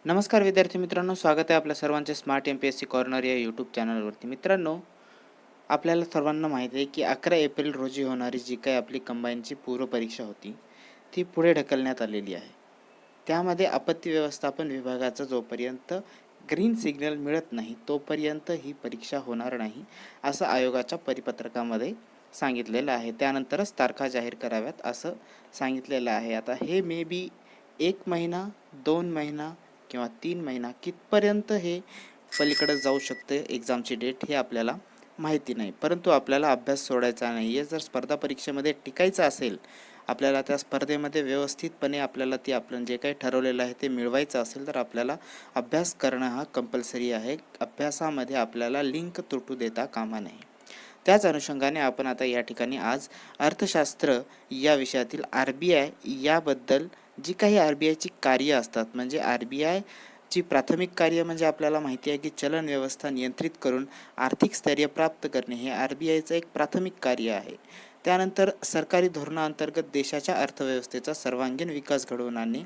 नमस्कार विद्यार्थी मित्रांनो, स्वागत आहे आपल्या सर्वांचे स्मार्ट MPSC कॉर्नर या यूट्यूब चॅनलवरती. मित्रांनो, आपल्याला सर्वांना माहिती आहे की 11 एप्रिल रोजी होणारी जी काही आपली कंबाईनची पूर्वपरीक्षा होती ती पुढे ढकलण्यात आलेली आहे. त्यामध्ये आपत्ती व्यवस्थापन विभागाचा जोपर्यंत ग्रीन सिग्नल मिळत नाही तोपर्यंत ही परीक्षा होणार नाही असं आयोगाच्या परिपत्रकामध्ये सांगितलेलं आहे. त्यानंतरच तारखा जाहीर कराव्यात असं सांगितलेलं आहे. आता हे मे बी 1 महिना, 2 महिना किंवा 3 महिना कितपर्यंत हे पलीकडे जाऊ शकते एक्झामची डेट हे आपल्याला माहिती नाही. परंतु आपल्याला अभ्यास सोडायचा नाही आहे. जर स्पर्धा परीक्षेमध्ये टिकायचं असेल, आपल्याला त्या स्पर्धेमध्ये व्यवस्थितपणे आपल्याला आपण जे काही ठरवलेलं आहे ते मिळवायचं असेल तर आपल्याला अभ्यास करणं हा कंपल्सरी आहे. अभ्यासामध्ये आपल्याला लिंक तुटू देता कामा नये. त्याच अनुषंगाने आपण आता या ठिकाणी आज अर्थशास्त्र या विषयातील RBI याबद्दल जी काही RBIची कार्य असतात, म्हणजे RBIची प्राथमिक कार्य म्हणजे आपल्याला माहिती आहे की चलन व्यवस्था नियंत्रित करून आर्थिक स्थैर्य प्राप्त करणे हे RBIचं एक प्राथमिक कार्य आहे. त्यानंतर सरकारी धोरणाअंतर्गत देशाच्या अर्थव्यवस्थेचा सर्वांगीण विकास घडवून आणणे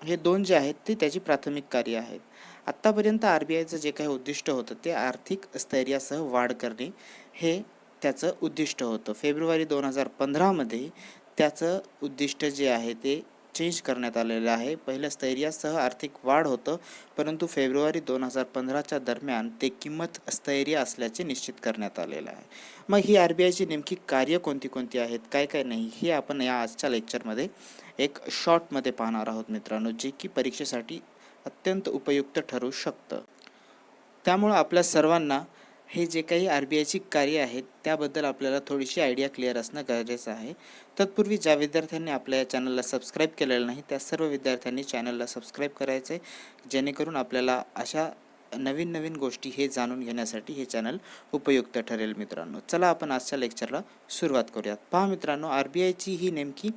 हे दोन जे आहेत ते त्याची प्राथमिक कार्य आहेत. आत्तापर्यंत RBIचं जे काही उद्दिष्ट होतं ते आर्थिक स्थैर्यासह वाढ करणे हे त्याचं उद्दिष्ट होतं. फेब्रुवारी 2015मध्ये त्याचं उद्दिष्ट जे आहे ते चेंज करण्यात आलेलं आहे. पहिलं स्थैर्यासह आर्थिक वाढ होतं, परंतु फेब्रुवारी 2015च्या दरम्यान ते किंमत स्थैर्य असल्याचे निश्चित करण्यात आलेलं आहे. मग ही RBIची नेमकी कार्य कोणती कोणती आहेत, काय काय नाही, हे आपण या आजच्या लेक्चरमध्ये एक शॉर्टमध्ये पाहणार आहोत मित्रांनो, जे की परीक्षेसाठी अत्यंत उपयुक्त ठरू शकतं. त्यामुळं आपल्या सर्वांना हे जे काही RBIची कार्य आहेत त्याबद्दल आपल्याला थोडीशी आयडिया क्लिअर असणं गरजेचं आहे. तत्पूर्वी ज्या विद्यार्थ्यांनी आपल्या या चॅनलला सबस्क्राईब केलेलं नाही त्या सर्व विद्यार्थ्यांनी चॅनलला सबस्क्राईब करायचं आहे, जेणेकरून आपल्याला अशा नवीन नवीन गोष्टी हे जाणून घेण्यासाठी हे चॅनल उपयुक्त ठरेल. मित्रांनो, चला आपण आजच्या लेक्चरला सुरुवात करूयात. पहा मित्रांनो, RBIची ही नेमकी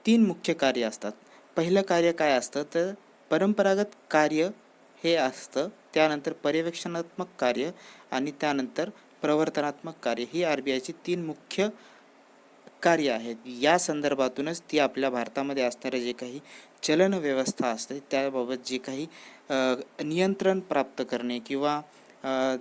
3 मुख्य कार्य असतात. पहिलं कार्य काय असतं तर परंपरागत कार्य हे असतं, त्यानंतर पर्यवेक्षणात्मक कार्य आणि त्यानंतर प्रवर्तनात्मक कार्य ही RBIची 3 मुख्य कार्य आहेत. या संदर्भातूनच ती आपल्या भारतामध्ये असणारे जे काही चलन व्यवस्था असते त्याबाबत जे काही नियंत्रण प्राप्त करणे किंवा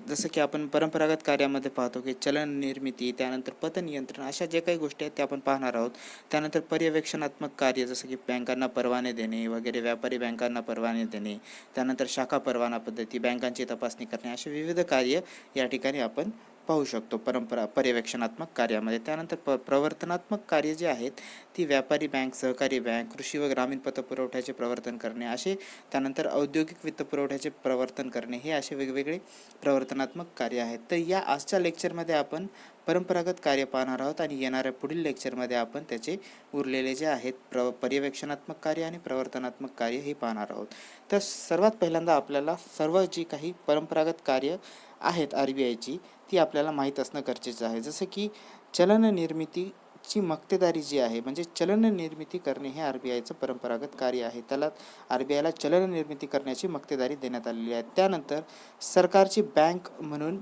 जसं की आपण परंपरागत कार्यामध्ये पाहतो की चलन निर्मिती, त्यानंतर पतनियंत्रण, अशा ज्या काही गोष्टी आहेत त्या आपण पाहणार आहोत. त्यानंतर पर्यवेक्षणात्मक कार्य जसं की बँकांना परवाने देणे वगैरे, व्यापारी बँकांना परवाने देणे, त्यानंतर शाखा परवाना पद्धती, बँकांची तपासणी करणे, असे विविध कार्य या ठिकाणी आपण पाहू शकतो पर्यवेक्षणात्मक कार्यामध्ये. त्यानंतर प्रवर्तनात्मक कार्य जे आहेत ती व्यापारी बँक, सहकारी बँक, कृषी व ग्रामीण पतपुरवठ्याचे प्रवर्तन करणे असे, त्यानंतर औद्योगिक वित्तपुरवठ्याचे प्रवर्तन करणे, हे असे वेगवेगळे प्रवर्तनात्मक कार्य आहेत. तर या आजच्या लेक्चरमध्ये आपण परंपरागत कार्य पाहणार आहोत आणि येणाऱ्या पुढील लेक्चरमध्ये आपण त्याचे उरलेले जे आहेत पर्यवेक्षणात्मक कार्य आणि प्रवर्तनात्मक कार्य हे पाहणार आहोत. तर सर्वात पहिल्यांदा आपल्याला सर्व जी काही परंपरागत कार्य आहेत RBIची ती आपल्याला माहीत असणं गरजेचं आहे. जसं की चलन निर्मितीची मक्तेदारी जी आहे, म्हणजे चलन निर्मिती करणे हे RBIचं परंपरागत कार्य आहे. त्याला RBIला चलन निर्मिती करण्याची मक्तेदारी देण्यात आलेली आहे. त्यानंतर सरकारची बँक म्हणून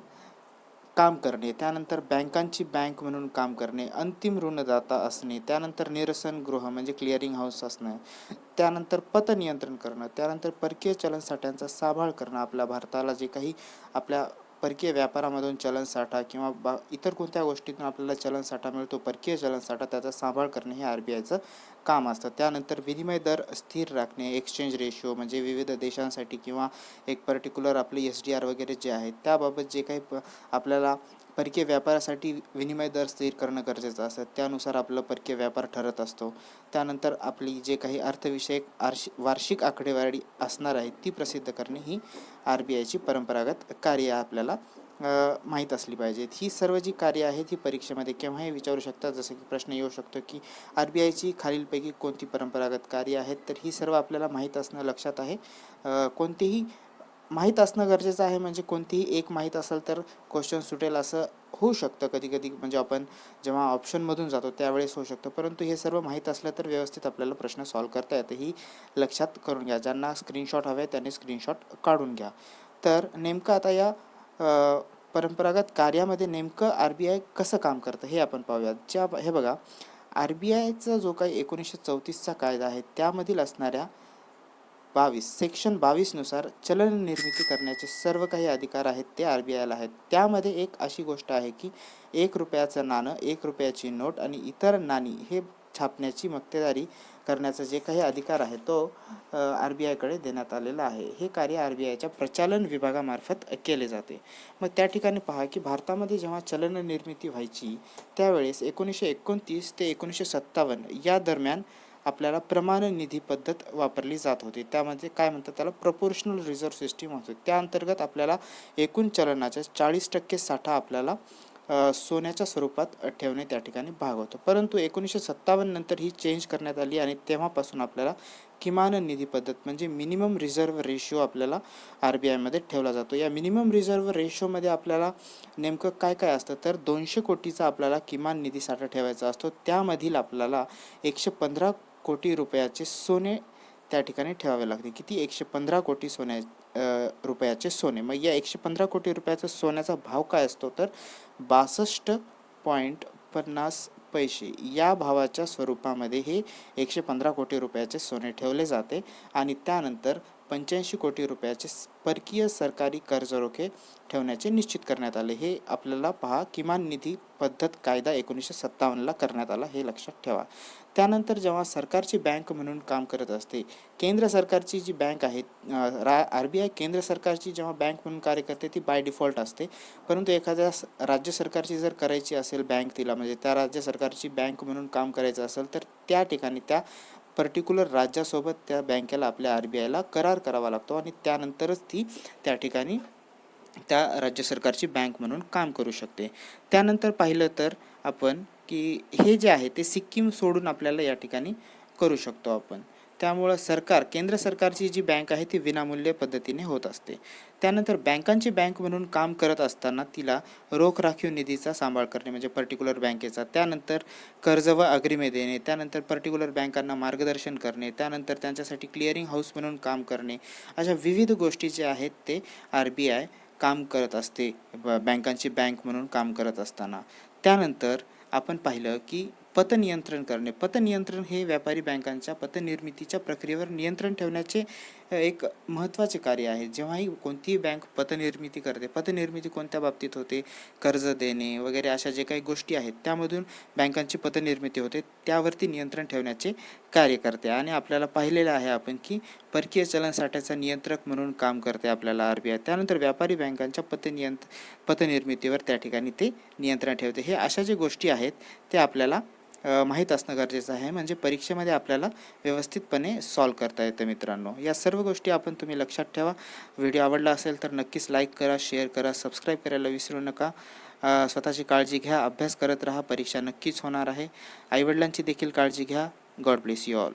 काम करणे, त्यानंतर बँकांची बँक म्हणून काम करणे, अंतिम ऋणदाता असणे, त्यानंतर निरसन गृह म्हणजे क्लिअरिंग हाऊस असणं, त्यानंतर पतनियंत्रण करणं, त्यानंतर परकीय चलनसाठ्यांचा सांभाळ करणं, आपल्या भारताला जे काही आपल्या परकीय व्यापारामधून चलनसाठा किंवा इतर कोणत्या गोष्टीतून आपल्याला चलनसाठा मिळतो, परकीय चलनसाठा, त्याचा सांभाळ करणे हे RBIचं काम असतं. त्यानंतर विनिमय दर स्थिर राखणे, एक्सचेंज रेशो म्हणजे विविध देशांसाठी किंवा एक पर्टिक्युलर आपले SDR वगैरे जे आहेत त्याबाबत जे काही आपल्याला परकीय व्यापारासाठी विनिमय दर स्थिर करणं गरजेचं असतं, त्यानुसार आपला परकीय व्यापार ठरत असतो. त्यानंतर आपली जे काही अर्थविषयक वार्षिक आकडेवारी असणार आहे ती प्रसिद्ध करणे ही RBIची परंपरागत कार्य आपल्याला माहीत असली पाहिजेत. ही सर्व जी कार्य आहेत ही परीक्षेमध्ये केव्हाही विचारू शकतात. जसं की प्रश्न येऊ शकतो की RBIची खालीलपैकी कोणती परंपरागत कार्य आहेत, तर ही सर्व आपल्याला माहीत असणं लक्षात आहे. कोणतीही माहीत असणं गरजेचं आहे, म्हणजे कोणतीही एक माहीत असेल तर क्वेश्चन सुटेल असं होऊ शकतं कधी कधी, म्हणजे आपण जेव्हा ऑप्शनमधून जातो त्यावेळेस होऊ शकतं. परंतु हे सर्व माहीत असलं तर व्यवस्थित आपल्याला प्रश्न सॉल्व करता येतं, ही लक्षात करून घ्या. ज्यांना स्क्रीनशॉट हवे त्यांनी स्क्रीनशॉट काढून घ्या. तर नेमकं आता या परंपरागत कार्यामध्ये नेमकं RBI कसं काम करतं हे आपण पाहूयात. हे बघा, RBIचा जो काही 1934चा कायदा आहे त्यामधील असणाऱ्या सेक्शन 22 नुसार चलन निर्मिती करण्याचे सर्व काही अधिकार आहेत ते RBIला आहेत. त्यामध्ये एक अशी गोष्ट आहे की 1 रुपयाचं नाणं, 1 रुपयाची नोट आणि इतर नाणी हे छापण्याची मक्तेदारी करण्याचा जे काही अधिकार आहे तो RBIकडे देण्यात आलेला आहे. हे कार्य RBIच्या प्रचालन विभागामार्फत केले जाते. मग त्या ठिकाणी पहा की भारतामध्ये जेव्हा चलन निर्मिती व्हायची त्यावेळेस 1929 ते 1957 या दरम्यान आपल्याला प्रमाण निधी पद्धत वापरली जात होती. त्यामध्ये काय म्हणतात त्याला प्रोपोर्शनल रिझर्व्ह सिस्टीम होते. त्या अंतर्गत आपल्याला एकूण चलनाच्या 40% साठा आपल्याला सोन्याच्या स्वरूपात ठेवणे त्या ठिकाणी भाग होतं. परंतु 1957 नंतर ही चेंज करण्यात आली आणि तेव्हापासून आपल्याला किमान निधी पद्धत म्हणजे मिनिमम रिझर्व्ह रेशो आपल्याला RBIमध्ये ठेवला जातो. या मिनिमम रिझर्व्ह रेशोमध्ये आपल्याला नेमकं काय काय असतं तर 200 कोटीचा आपल्याला किमान निधी साठा ठेवायचा असतो. त्यामधील आपल्याला 115 कोटी रुपयाचे सोने त्या ठिकाणी ठेवावे लागते. किती? 115 कोटी रुपयाचे सोने. मग या 115 कोटी रुपयाचा सोन्याचा भाव काय असतो तर 62.50 पैसे या भावाच्या स्वरूपामध्ये हे 115 कोटी रुपयाचे सोने ठेवले जाते आणि त्यानंतर 85 कोटी रुपयाचे परकीय सरकारी कर्जरोखे ठेवण्याचे निश्चित करण्यात आले. हे आपल्याला पहा किमान निधी पद्धत कायदा 1957ला करण्यात आला, हे लक्षात ठेवा. त्यानंतर जेव्हा सरकारची बँक म्हणून काम करत असते, केंद्र सरकारची जी बँक आहे RBI केंद्र सरकारची जेव्हा बँक म्हणून कार्य करते ती बाय डिफॉल्ट असते. परंतु एखाद्या राज्य सरकारची जर करायची असेल बँक तिला म्हणजे त्या राज्य सरकारची बँक म्हणून काम करायचं असेल तर त्या ठिकाणी त्या पर्टिक्युलर राज्यासोबत त्या बँकेला आपल्या RBIला करार करावा लागतो आणि त्यानंतरच ती त्या ठिकाणी त्या राज्य सरकारची बँक म्हणून काम करू शकते. त्यानंतर पाहिलं तर आपण की हे जे आहे ते सिक्कीम सोडून आपल्याला या ठिकाणी करू शकतो आपण. त्यामुळं केंद्र सरकारची जी बँक आहे ती विनामूल्य पद्धतीने होत असते. त्यानंतर बँकांची बँक म्हणून काम करत असताना तिला रोख राखीव निधीचा सांभाळ करणे म्हणजे पर्टिक्युलर बँकेचा, त्यानंतर कर्ज व अग्रिमे देणे, त्यानंतर पर्टिक्युलर बँकांना मार्गदर्शन करणे, त्यानंतर त्यांच्यासाठी क्लिअरिंग हाऊस म्हणून काम करणे, अशा विविध गोष्टी ज्या आहेत ते RBI काम करत असते बँकांची बँक म्हणून काम करत असताना. त्यानंतर आपण पाहिलं की पतनियंत्रण करणे. पतनियंत्रण हे व्यापारी बँकांच्या पतनिर्मितीच्या प्रक्रियेवर नियंत्रण ठेवण्याचे एक महत्त्वाचे कार्य आहे. जेव्हाही कोणतीही बँक पतनिर्मिती करते, पतनिर्मिती कोणत्या बाबतीत होते? कर्ज देणे वगैरे अशा जे काही गोष्टी आहेत त्यामधून बँकांची पतनिर्मिती होते, त्यावरती नियंत्रण ठेवण्याचे कार्य करते. आणि आपल्याला पाहिलेलं आहे आपण की परकीय चलन साठ्याचा नियंत्रक म्हणून काम करते आपल्याला RBI. त्यानंतर व्यापारी बँकांच्या पतनिर्मितीवर त्या ठिकाणी ते नियंत्रण ठेवते. हे अशा ज्या गोष्टी आहेत ते आपल्याला माहीत असणं गरजेचं आहे, म्हणजे परीक्षेमध्ये आपल्याला व्यवस्थितपणे सॉल्व करता येतं मित्रांनो. या सर्व गोष्टी तुम्ही लक्षात ठेवा. व्हिडिओ आवडला असेल तर नक्कीच लाईक करा, शेअर करा, सबस्क्राईब करायला विसरू नका. स्वतःची काळजी घ्या, अभ्यास करत राहा, परीक्षा नक्कीच होणार आहे. आईवडिलांची देखील काळजी घ्या. God bless you all.